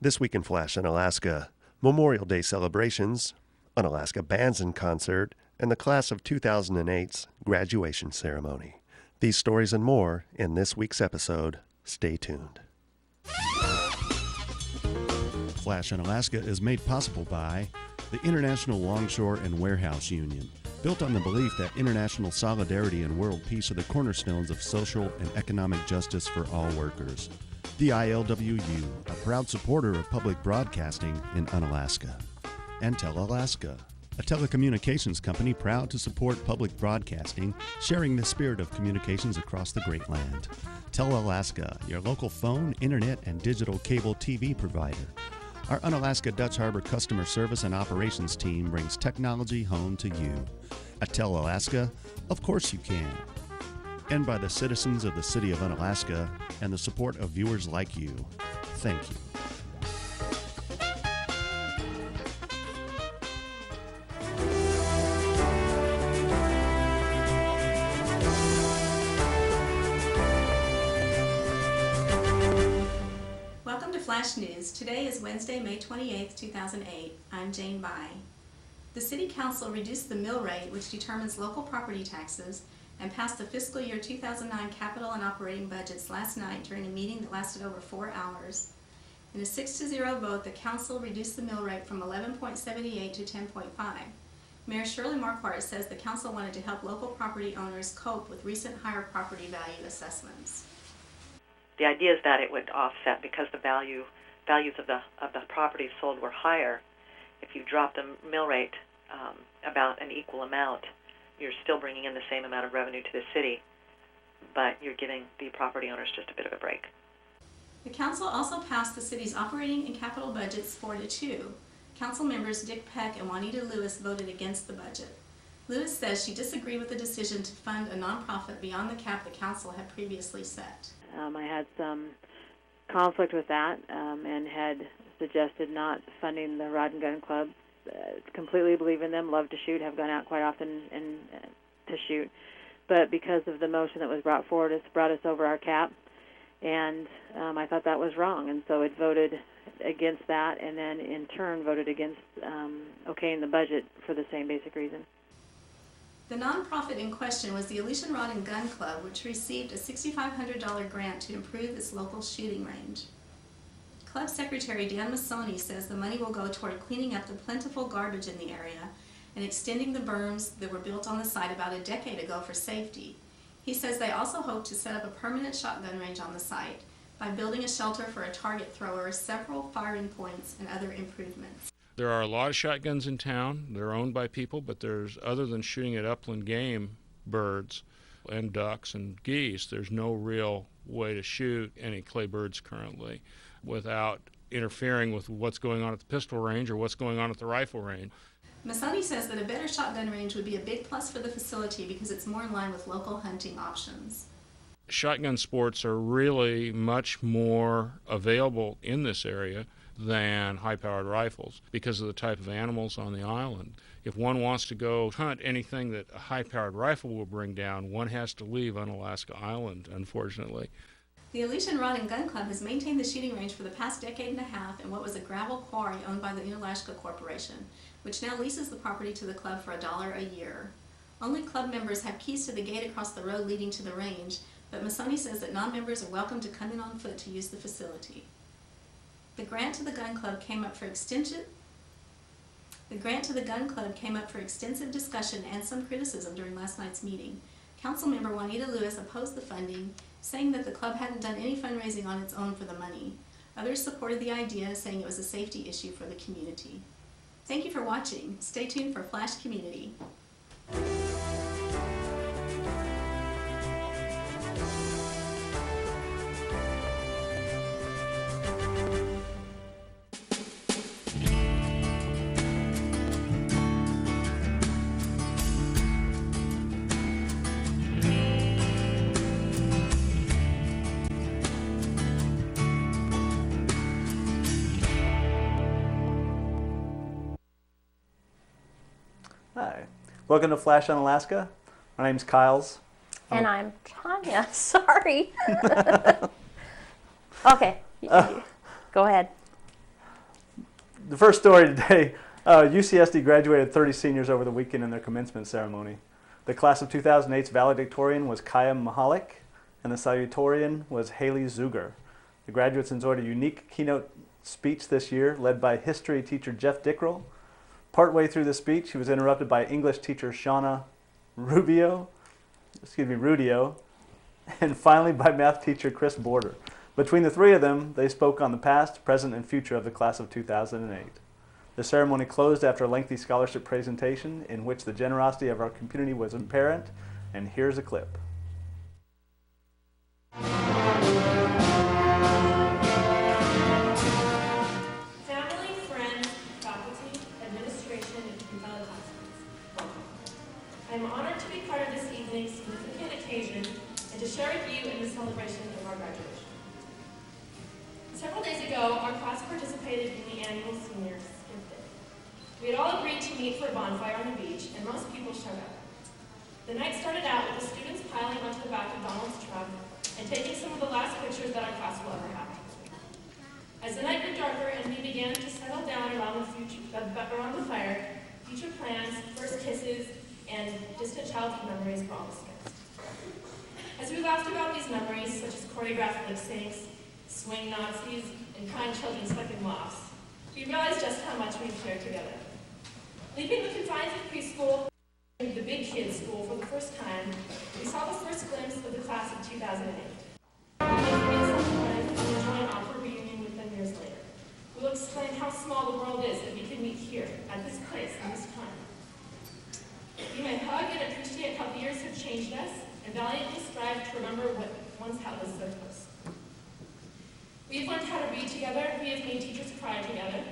This week in Flash Unalaska, Memorial Day celebrations, Unalaska bands in concert, and the class of 2008's graduation ceremony. These stories and more in this week's episode. Stay tuned. Flash Unalaska is made possible by the International Longshore and Warehouse Union, built on the belief that international solidarity and world peace are the cornerstones of social and economic justice for all workers. The ILWU, a proud supporter of public broadcasting in Unalaska. And Unalaska, a telecommunications company proud to support public broadcasting, sharing the spirit of communications across the Great Land. Unalaska, your local phone, internet, and digital cable TV provider. Our Unalaska Dutch Harbor customer service and operations team brings technology home to you. At Unalaska, of course you can. And by the citizens of the city of Unalaska and the support of viewers like you. Thank you. Welcome to Flash News. Today is Wednesday, May 28, 2008. I'm Jane Bai. The City Council reduced the mill rate, which determines local property taxes, and passed the fiscal year 2009 capital and operating budgets last night during a meeting that lasted over 4 hours. In a 6-0 vote, the Council reduced the mill rate from 11.78 to 10.5. Mayor Shirley Marquardt says the Council wanted to help local property owners cope with recent higher property value assessments. The idea is that it would offset because the values of the properties sold were higher. If you drop the mill rate about an equal amount, you're still bringing in the same amount of revenue to the city, but you're giving the property owners just a bit of a break. The Council also passed the city's operating and capital budgets 4-2. Council members Dick Peck and Juanita Lewis voted against the budget. Lewis says she disagreed with the decision to fund a nonprofit beyond the cap the Council had previously set. I had some conflict with that and had suggested not funding the Rod and Gun Club. Completely believe in them, love to shoot, have gone out quite often and to shoot. But because of the motion that was brought forward, it's brought us over our cap, and I thought that was wrong, and so it voted against that, and then in turn voted against okaying the budget for the same basic reason. The nonprofit in question was the Aleutian Rod and Gun Club, which received a $6,500 grant to improve its local shooting range. Club Secretary Dan Massoni says the money will go toward cleaning up the plentiful garbage in the area and extending the berms that were built on the site about a decade ago for safety. He says they also hope to set up a permanent shotgun range on the site by building a shelter for a target thrower, several firing points, and other improvements. There are a lot of shotguns in town. They're owned by people, but there's, other than shooting at upland game, birds and ducks and geese, there's no real way to shoot any clay birds currently without interfering with what's going on at the pistol range or what's going on at the rifle range. Massoni says that a better shotgun range would be a big plus for the facility because it's more in line with local hunting options. Shotgun sports are really much more available in this area than high-powered rifles because of the type of animals on the island. If one wants to go hunt anything that a high-powered rifle will bring down, one has to leave Unalaska Island, unfortunately. The Aleutian Rod and Gun Club has maintained the shooting range for the past decade and a half in what was a gravel quarry owned by the Unalaska Corporation, which now leases the property to the club for $1 a year. Only club members have keys to the gate across the road leading to the range, but Massoni says that non-members are welcome to come in on foot to use the facility. The grant to the Gun Club came up for extensive discussion and some criticism during last night's meeting. Councilmember Juanita Lewis opposed the funding, saying that the club hadn't done any fundraising on its own for the money. Others supported the idea, saying it was a safety issue for the community. Thank you for watching. Stay tuned for Flash Community. Hi. Welcome to Flash Unalaska. My name's Kyles. And I'm Tanya. Sorry. Okay. Go ahead. The first story today, UCSD graduated 30 seniors over the weekend in their commencement ceremony. The class of 2008's valedictorian was Kaya Mahalik, and the salutatorian was Haley Zuger. The graduates enjoyed a unique keynote speech this year, led by history teacher Jeff Dickrell. Partway through the speech, he was interrupted by English teacher Shauna Rudio, and finally by math teacher Chris Border. Between the three of them, they spoke on the past, present, and future of the class of 2008. The ceremony closed after a lengthy scholarship presentation in which the generosity of our community was apparent, and here's a clip. Family, friends, faculty, administration, and fellow classmates, welcome. I am honored to be part of this evening's significant occasion and to share with you in the celebration of our graduation. Several days ago, our class participated in the annual senior skip day. We had all agreed to meet for a bonfire on the beach, and most people showed up. The night started out with the students piling onto the back of Donald's truck and taking some of the last pictures that our class will ever have. As the night grew darker and we began to settle down around the fire, future plans, first kisses, and distant childhood memories were all discussed. As we laughed about these memories, such as choreographed lip syncs, swing Nazis, and kind children stuck in lofts, we realized just how much we shared together. Leaving the confines of preschool and the big kids school for the first time, we saw the first glimpse of the class of 2008. And enjoy an awkward reunion with them years later. We'll explain how small the world is that we can meet here, at this place, and this time. We may hug and appreciate how the years have changed us, and valiantly strive to remember what once held us so close. We have learned how to read together. We have made teachers cry together.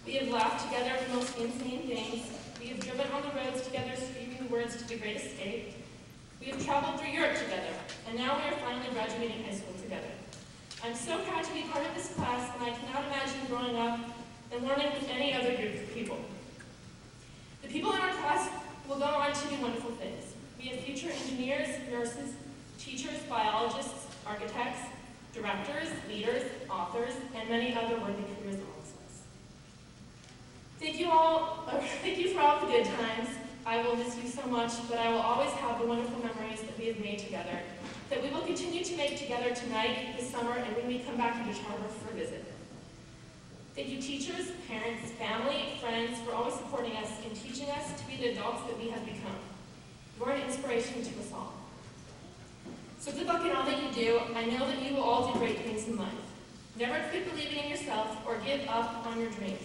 We have laughed together at the most insane things. We have driven on the roads together, screaming the words to the Great Escape. We have traveled through Europe together, and now we are finally graduating high school together. I'm so proud to be part of this class, and I cannot imagine growing up and learning with any other group of people. The people in our class will go on to do wonderful things. We have future engineers, nurses, teachers, biologists, architects, directors, leaders, authors, and many other worthy careers amongst us. Thank you for all the good times. I will miss you so much, but I will always have the wonderful memories that we have made together, that we will continue to make together tonight, this summer, and when we come back to Beach Harbor for a visit. Thank you teachers, parents, family, friends for always supporting us and teaching us to be the adults that we have become. You are an inspiration to us all. So good luck in all that you do. I know that you will all do great things in life. Never quit believing in yourself or give up on your dreams.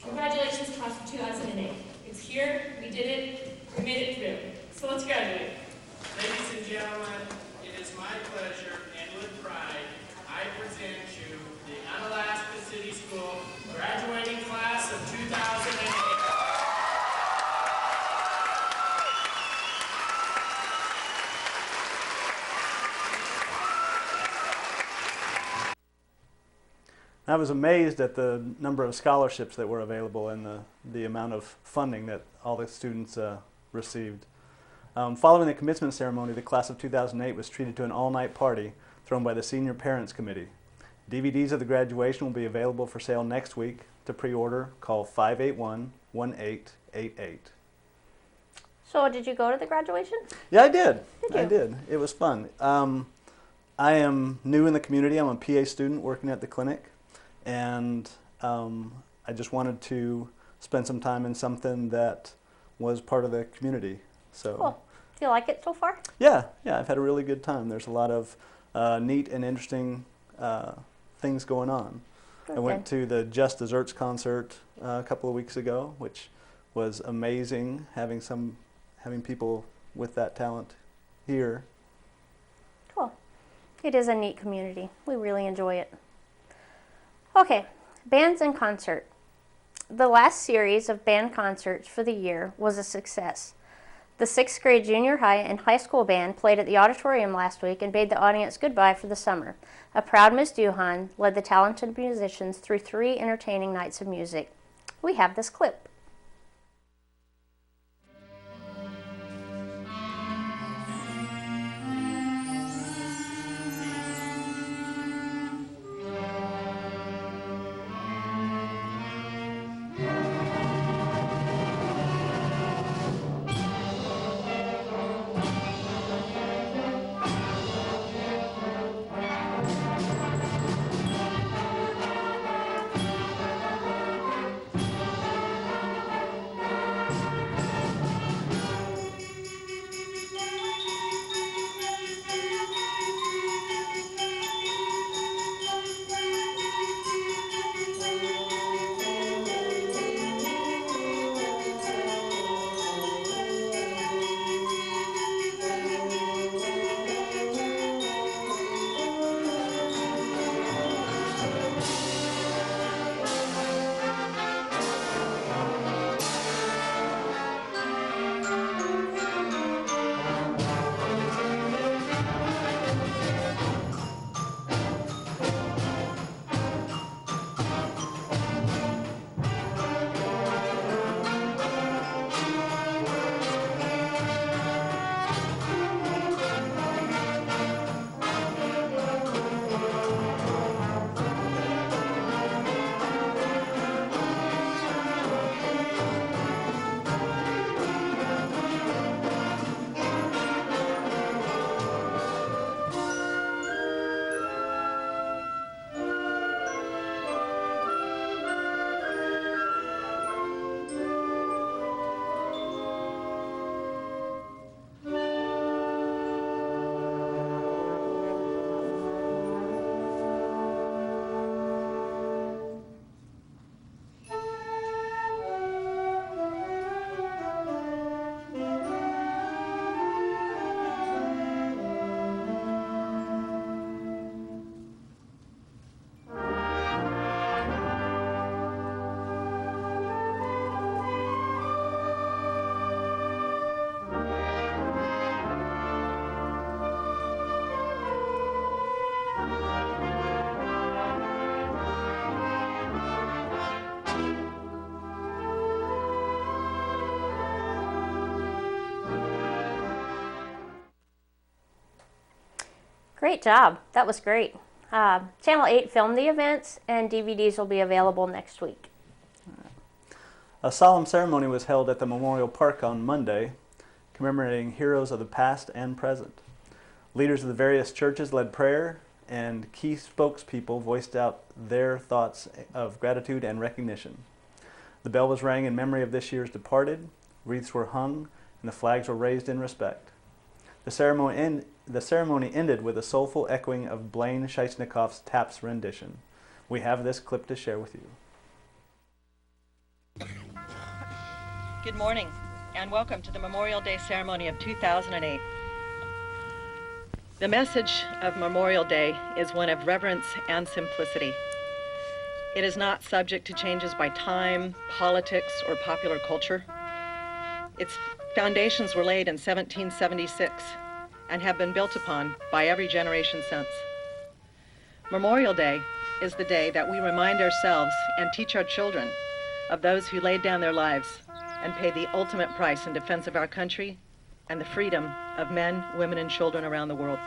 Congratulations, class of 2008. It's here, we did it, we made it through. So let's graduate. Ladies and gentlemen, it is my pleasure and with pride I present you the Unalaska City School graduating class of 2008. I was amazed at the number of scholarships that were available and the amount of funding that all the students received. Following the commencement ceremony, the class of 2008 was treated to an all-night party thrown by the Senior Parents Committee. DVDs of the graduation will be available for sale next week. To pre-order, call 581-1888. So did you go to the graduation? Yeah, I did. Did you? I did. It was fun. I am new in the community. I'm a PA student working at the clinic. And I just wanted to spend some time in something that was part of the community. So, Cool. Do you like it so far? yeah, I've had a really good time. There's a lot of neat and interesting things going on. I went to the Just Desserts concert a couple of weeks ago, which was amazing, having people with that talent here. Cool. It is a neat community. We really enjoy it. Okay, bands and concert. The last series of band concerts for the year was a success. The 6th grade junior high and high school band played at the auditorium last week and bade the audience goodbye for the summer. A proud Miss Duhan led the talented musicians through 3 entertaining nights of music. We have this clip. Great job. That was great. Channel 8 filmed the events, and DVDs will be available next week. A solemn ceremony was held at the Memorial Park on Monday, commemorating heroes of the past and present. Leaders of the various churches led prayer, and key spokespeople voiced out their thoughts of gratitude and recognition. The bell was rang in memory of this year's departed, wreaths were hung, and the flags were raised in respect. The ceremony ended with a soulful echoing of Blaine Scheisnikoff's Taps rendition. We have this clip to share with you. Good morning, and welcome to the Memorial Day ceremony of 2008. The message of Memorial Day is one of reverence and simplicity. It is not subject to changes by time, politics, or popular culture. Its foundations were laid in 1776 and have been built upon by every generation since. Memorial Day is the day that we remind ourselves and teach our children of those who laid down their lives and paid the ultimate price in defense of our country and the freedom of men, women, and children around the world.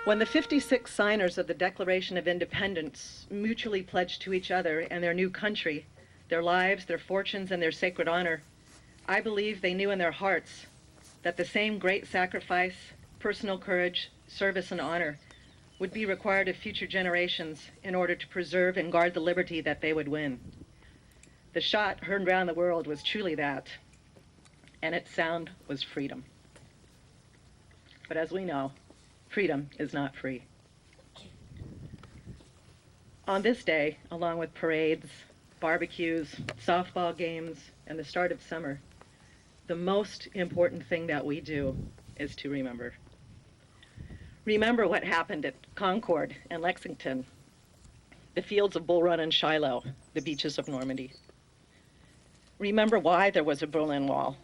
When the 56 signers of the Declaration of Independence mutually pledged to each other and their new country their lives, their fortunes, and their sacred honor, I believe they knew in their hearts that the same great sacrifice, personal courage, service, and honor would be required of future generations in order to preserve and guard the liberty that they would win. The shot heard around the world was truly that, and its sound was freedom. But as we know, freedom is not free. On this day, along with parades, barbecues, softball games, and the start of summer, the most important thing that we do is to remember. Remember what happened at Concord and Lexington, the fields of Bull Run and Shiloh, the beaches of Normandy. Remember why there was a Berlin Wall,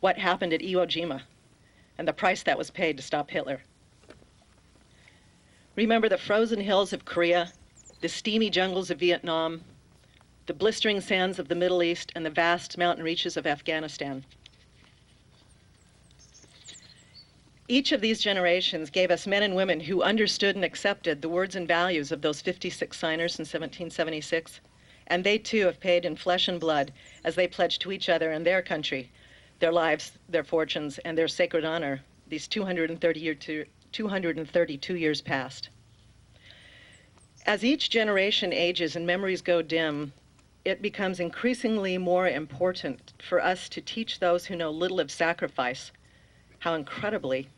what happened at Iwo Jima, and the price that was paid to stop Hitler. Remember the frozen hills of Korea, the steamy jungles of Vietnam, the blistering sands of the Middle East, and the vast mountain reaches of Afghanistan. Each of these generations gave us men and women who understood and accepted the words and values of those 56 signers in 1776, and they too have paid in flesh and blood as they pledged to each other and their country, their lives, their fortunes, and their sacred honor these 232 years past. As each generation ages and memories go dim, it becomes increasingly more important for us to teach those who know little of sacrifice how incredibly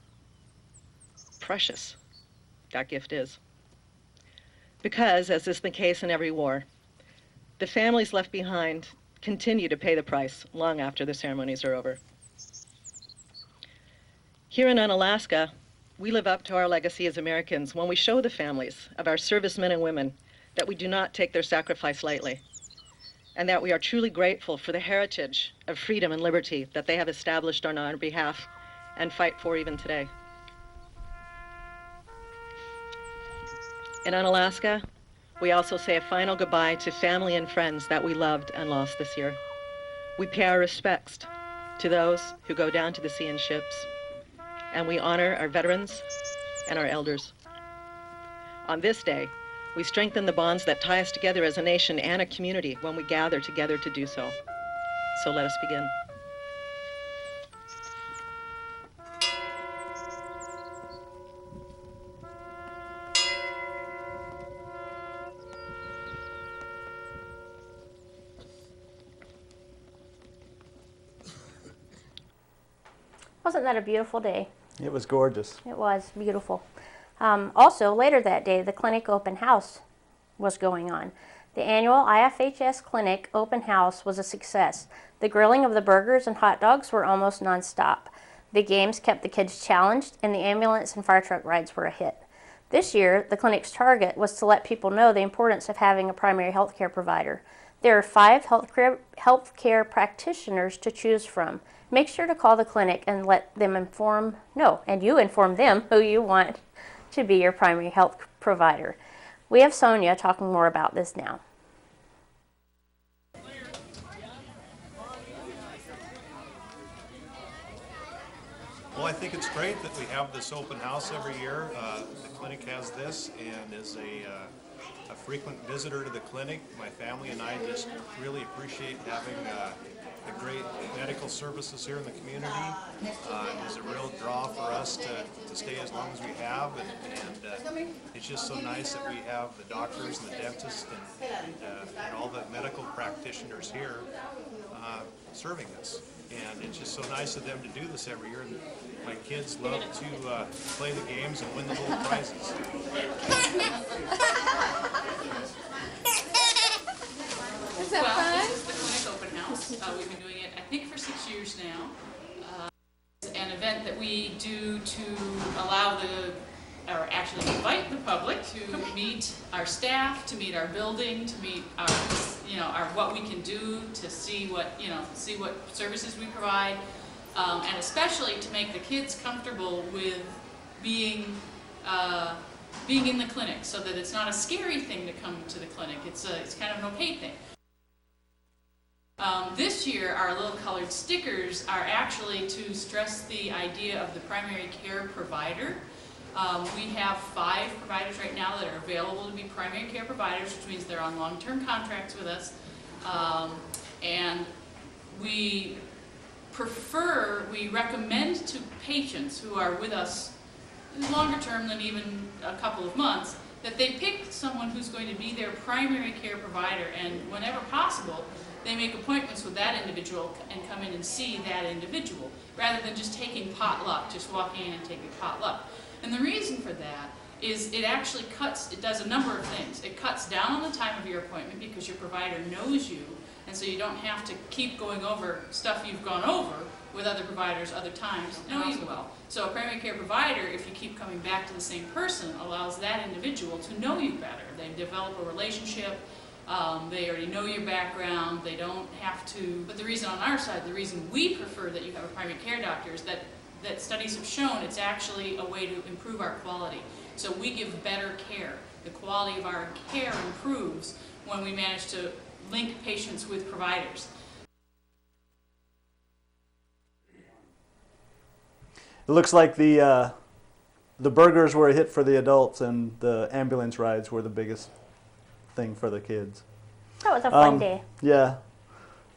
precious that gift is. Because, as is the case in every war, the families left behind continue to pay the price long after the ceremonies are over. Here in Unalaska, we live up to our legacy as Americans when we show the families of our servicemen and women that we do not take their sacrifice lightly, and that we are truly grateful for the heritage of freedom and liberty that they have established on our behalf and fight for even today. In Unalaska, we also say a final goodbye to family and friends that we loved and lost this year. We pay our respects to those who go down to the sea in ships, and we honor our veterans and our elders. On this day, we strengthen the bonds that tie us together as a nation and a community when we gather together to do so. So let us begin. Wasn't that a beautiful day? It was gorgeous. It was beautiful. Also, later that day, the clinic open house was going on. The annual IFHS Clinic open house was a success. The grilling of the burgers and hot dogs were almost nonstop. The games kept the kids challenged, and the ambulance and fire truck rides were a hit. This year, the clinic's target was to let people know the importance of having a primary health care provider. There are 5 healthcare practitioners to choose from. Make sure to call the clinic and you inform them who you want to be your primary health provider. We have Sonia talking more about this now. Well, I think it's great that we have this open house every year. The clinic has this, and as a frequent visitor to the clinic, my family and I just really appreciate having the great medical services here in the community. It's a real draw for us to stay as long as we have, and it's just so nice that we have the doctors and the dentists and all the medical practitioners here serving us. And it's just so nice of them to do this every year. And my kids love to play the games and win the little prizes. Is that fun? This is the clinic open house. We've been doing it, I think, for 6 years now. It's an event that we do to allow or actually invite the public to meet our staff, to meet our building, to meet our, what we can do, to see what services we provide, and especially to make the kids comfortable with being in the clinic, so that it's not a scary thing to come to the clinic. It's kind of an okay thing. This year, our little colored stickers are actually to stress the idea of the primary care provider. We have 5 providers right now that are available to be primary care providers, which means they're on long-term contracts with us. And we recommend to patients who are with us longer term than even a couple of months, that they pick someone who's going to be their primary care provider, and whenever possible, they make appointments with that individual and come in and see that individual, rather than just taking potluck, just walking in and taking potluck. And the reason for that is it actually it does a number of things. It cuts down on the time of your appointment because your provider knows you, and so you don't have to keep going over stuff you've gone over with other providers other times, know you well. So a primary care provider, if you keep coming back to the same person, allows that individual to know you better. They develop a relationship. They already know your background. They don't have to. But the reason on our side, the reason we prefer that you have a primary care doctor is that studies have shown it's actually a way to improve our quality. So we give better care. The quality of our care improves when we manage to link patients with providers. It looks like the burgers were a hit for the adults, and the ambulance rides were the biggest thing for the kids. That was a fun day. Yeah.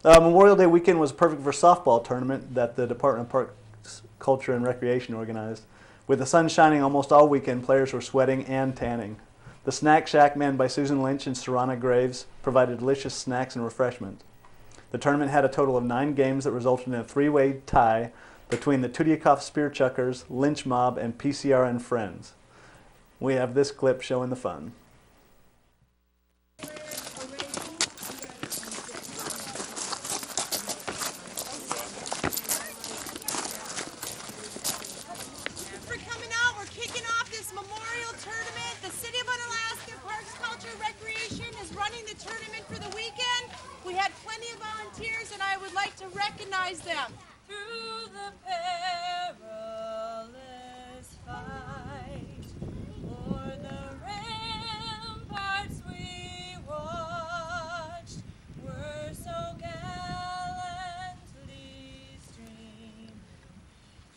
Memorial Day weekend was perfect for softball tournament that the Department of Parks, Culture, and Recreation organized. With the sun shining almost all weekend, players were sweating and tanning. The Snack Shack, manned by Susan Lynch and Serrana Graves, provided delicious snacks and refreshment. The tournament had a total of 9 games that resulted in a 3-way tie between the Tudiakoff Spear Chuckers, Lynch Mob, and PCR and Friends. We have this clip showing the fun. For coming out, we're kicking off this memorial tournament. The City of Unalaska Parks, Culture, Recreation is running the tournament for the weekend. We had plenty of volunteers, and I would like to recognize them. Through the perilous fight, o'er the ramparts we watched, were so gallantly streamed,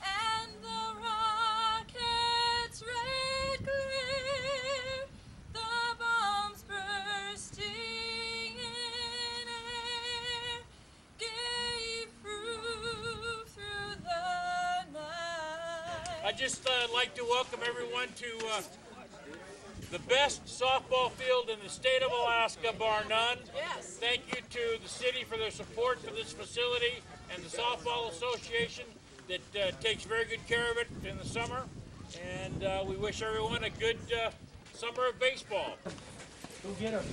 and the rocket's red glare, the bombs bursting in air, gave proof through the night. I'd just like to welcome everyone to the best softball field in the state of Alaska, bar none. Yes. Thank you to the city for their support for this facility, and the Softball Association that takes very good care of it in the summer. And we wish everyone a good summer of baseball. Go get him.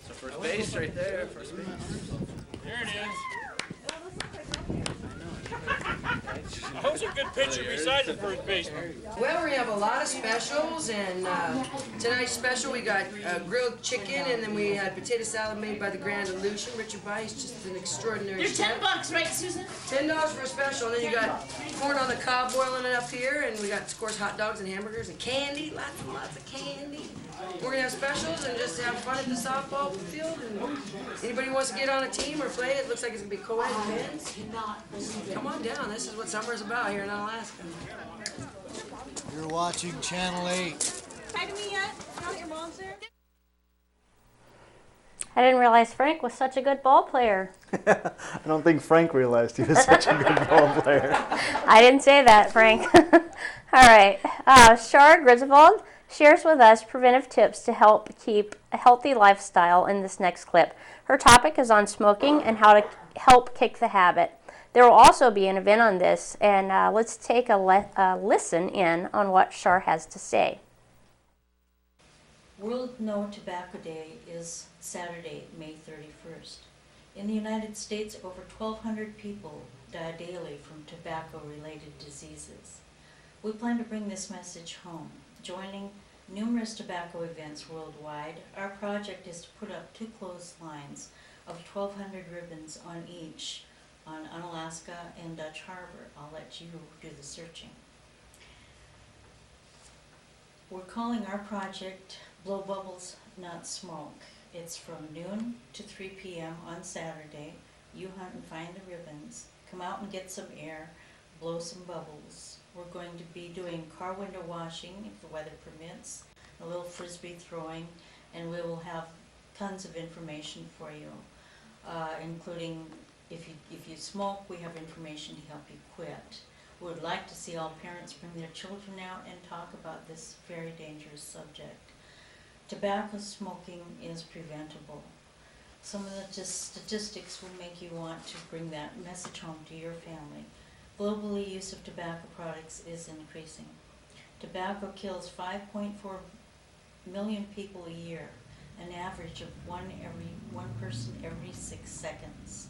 So first base right there, first base. There it is. Who's a good pitcher besides the first baseman? Well, we have a lot of specials, and tonight's special we got grilled chicken, and then we had potato salad made by the Grand Illusion. Richard Bye's just an extraordinary You're chef. $10, right, Susan? $10 for a special, and then you got corn on the cob boiling it up here, and we got, of course, hot dogs and hamburgers and candy, lots and lots of candy. We're gonna have specials and just have fun at the softball field. And anybody who wants to get on a team or play, it looks like it's gonna be co-ed men's. Come on down. This is what's what summer's about here in Unalaska. You're watching Channel 8. Hi to me yet? Now that your mom's there? I didn't realize Frank was such a good ball player. I don't think Frank realized he was such a good ball player. I didn't say that, Frank. All right. Shar Griswold shares with us preventive tips to help keep a healthy lifestyle in this next clip. Her topic is on smoking and how to help kick the habit. There will also be an event on this, and let's take a listen in on what Shar has to say. World No Tobacco Day is Saturday, May 31st. In the United States, over 1,200 people die daily from tobacco-related diseases. We plan to bring this message home. Joining numerous tobacco events worldwide, our project is to put up 2 clotheslines of 1,200 ribbons on each on Unalaska and Dutch Harbor. I'll let you do the searching. We're calling our project Blow Bubbles, Not Smoke. It's from noon to 3 p.m. on Saturday. You hunt and find the ribbons. Come out and get some air, blow some bubbles. We're going to be doing car window washing, if the weather permits, a little frisbee throwing, and we will have tons of information for you, including if you smoke, we have information to help you quit. We would like to see all parents bring their children out and talk about this very dangerous subject. Tobacco smoking is preventable. Some of the statistics will make you want to bring that message home to your family. Globally, use of tobacco products is increasing. Tobacco kills 5.4 million people a year, an average of one person every 6 seconds.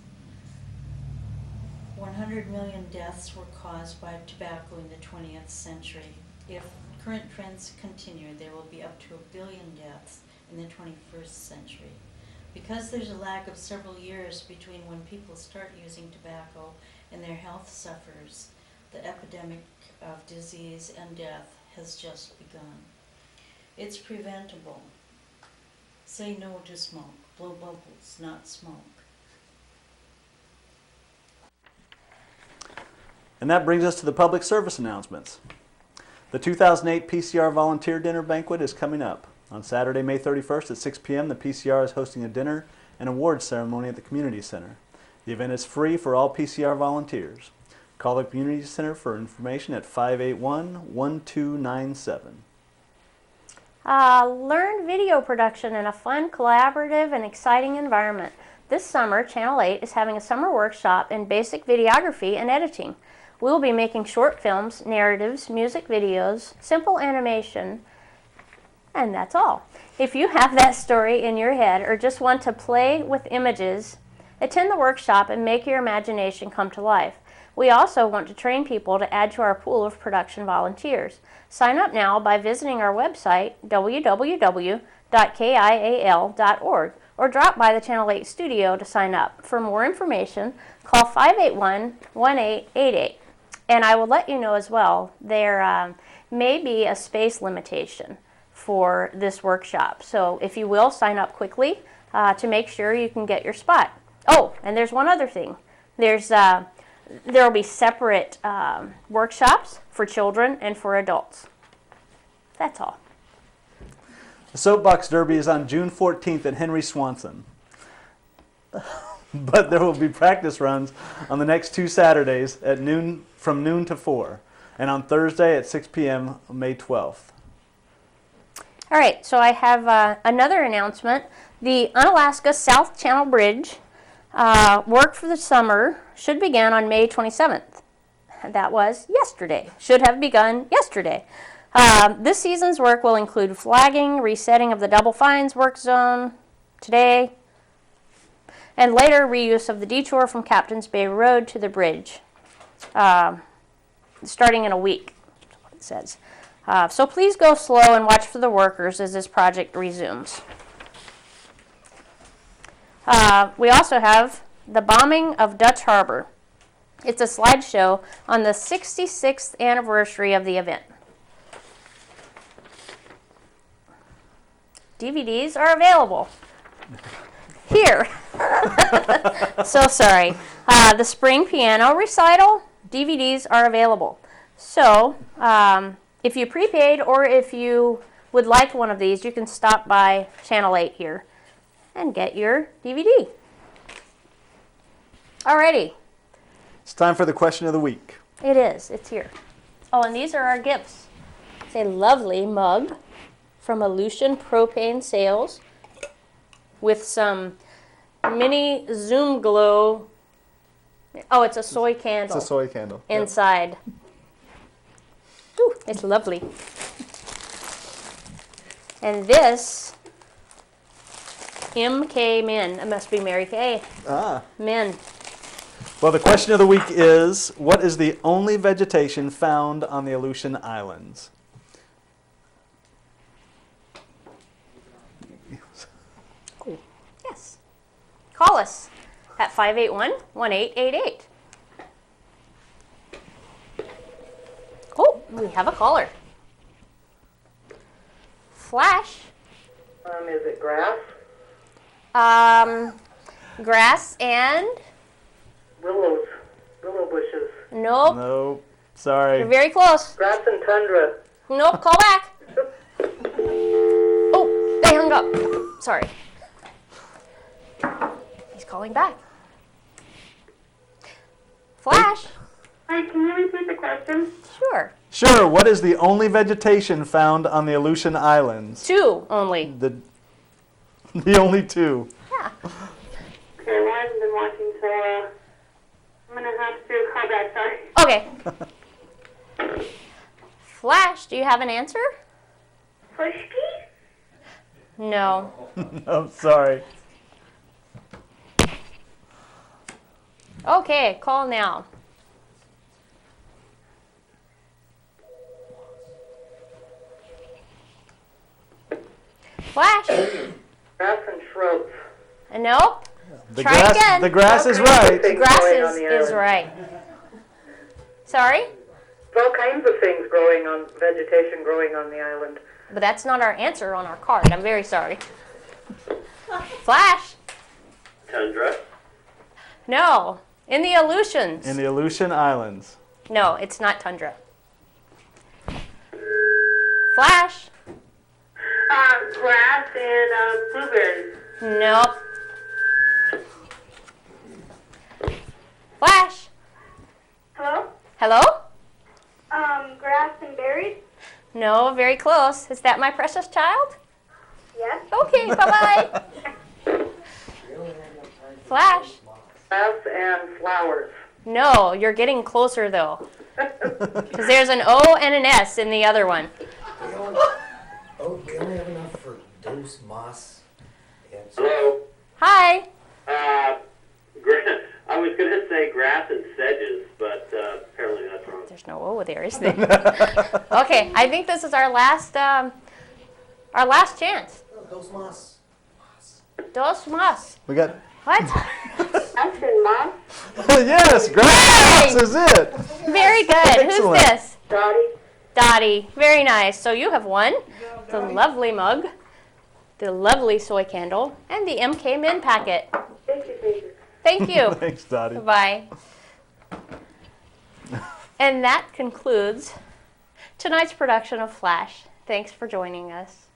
100 million deaths were caused by tobacco in the 20th century. If current trends continue, there will be up to 1 billion deaths in the 21st century. Because there's a lag of several years between when people start using tobacco and their health suffers, the epidemic of disease and death has just begun. It's preventable. Say no to smoke. Blow bubbles, not smoke. And that brings us to the public service announcements. The 2008 PCR Volunteer Dinner Banquet is coming up. On Saturday, May 31st at 6 p.m., the PCR is hosting a dinner and awards ceremony at the Community Center. The event is free for all PCR volunteers. Call the Community Center for information at 581-1297. Learn video production in a fun, collaborative, and exciting environment. This summer, Channel 8 is having a summer workshop in basic videography and editing. We will be making short films, narratives, music videos, simple animation, and that's all. If you have that story in your head or just want to play with images, attend the workshop and make your imagination come to life. We also want to train people to add to our pool of production volunteers. Sign up now by visiting our website, www.kial.org, or drop by the Channel 8 studio to sign up. For more information, call 581-1888. And I will let you know as well, there may be a space limitation for this workshop. So if you will, sign up quickly to make sure you can get your spot. Oh, and there's one other thing. There will be separate workshops for children and for adults. That's all. The Soapbox Derby is on June 14th at Henry Swanson. But there will be practice runs on the next 2 Saturdays at noon, from noon to 4, and on Thursday at 6 p.m. May 12th. All right, so I have another announcement. The Unalaska South Channel Bridge work for the summer should begin on May 27th. That was yesterday. Should have begun yesterday. This season's work will include flagging, resetting of the double fines work zone today, and later reuse of the detour from Captain's Bay Road to the bridge, starting in a week, that's what it says. So please go slow and watch for the workers as this project resumes. We also have the bombing of Dutch Harbor. It's a slideshow on the 66th anniversary of the event. DVDs are available. Here. So sorry. The spring piano recital DVDs are available. So if you prepaid or if you would like one of these, you can stop by Channel 8 here and get your DVD. Alrighty. It's time for the question of the week. It is. It's here. Oh, and these are our gifts. It's a lovely mug from Aleutian Propane Sales with some mini Zoom Glow. Oh, it's a soy candle. It's a soy candle. Inside. Yep. Ooh, it's lovely. And this, MK Min. It must be Mary Kay. Min. Well, the question of the week is, what is the only vegetation found on the Aleutian Islands? Cool. Yes. Call us at 581-1888. Cool. We have a caller. Flash. Is it grass? Grass and? Willow bushes. Nope. Nope. Sorry. You're very close. Grass and tundra. Nope. Call back. Oh, they hung up. Sorry. He's calling back. Flash. Hi, can you repeat the question? Sure. Sure. What is the only vegetation found on the Aleutian Islands? Two only. The only two. Yeah. Okay, well, I haven't been watching, so I'm going to have to call back, sorry. Okay. Flash, do you have an answer? Frisky? No. No, sorry. Okay, call now. Flash. Grass and shrubs. Nope. The Try grass, again. The grass is right. The grass is right. Sorry? All kinds of things vegetation growing on the island. But that's not our answer on our card. I'm very sorry. Flash. Tundra. No. In the Aleutians. In the Aleutian Islands. No, it's not tundra. Flash. Grass and blueberries. Nope. Flash. Hello? Hello? Grass and berries? No, very close. Is that my precious child? Yes. Okay, bye-bye. Flash. Grass and flowers. No, you're getting closer though. Because there's an O and an S in the other one. We only have enough for those moss. Hello. Hi. I was going to say grass and sedges, but apparently that's wrong. There's no O there, is there? Okay, I think this is our last chance. Those moss. Dos mas. We got. What? Grass and moss? Yes, grass is it. Very good. Excellent. Who's this? Dottie. Dottie. Very nice. So you have won the lovely mug, the lovely soy candle, and the MK Min packet. Thank you. Thank you. Thanks, Dottie. Bye. And that concludes tonight's production of Flash. Thanks for joining us.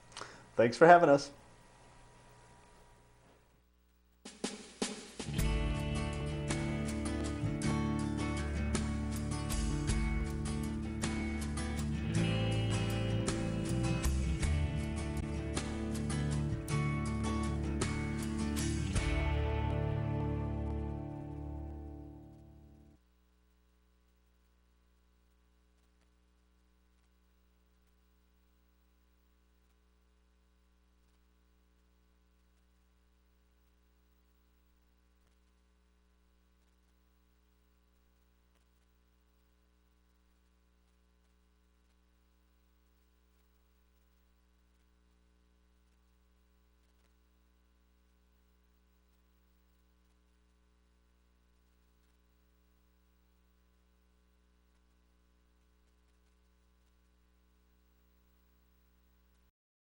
Thanks for having us.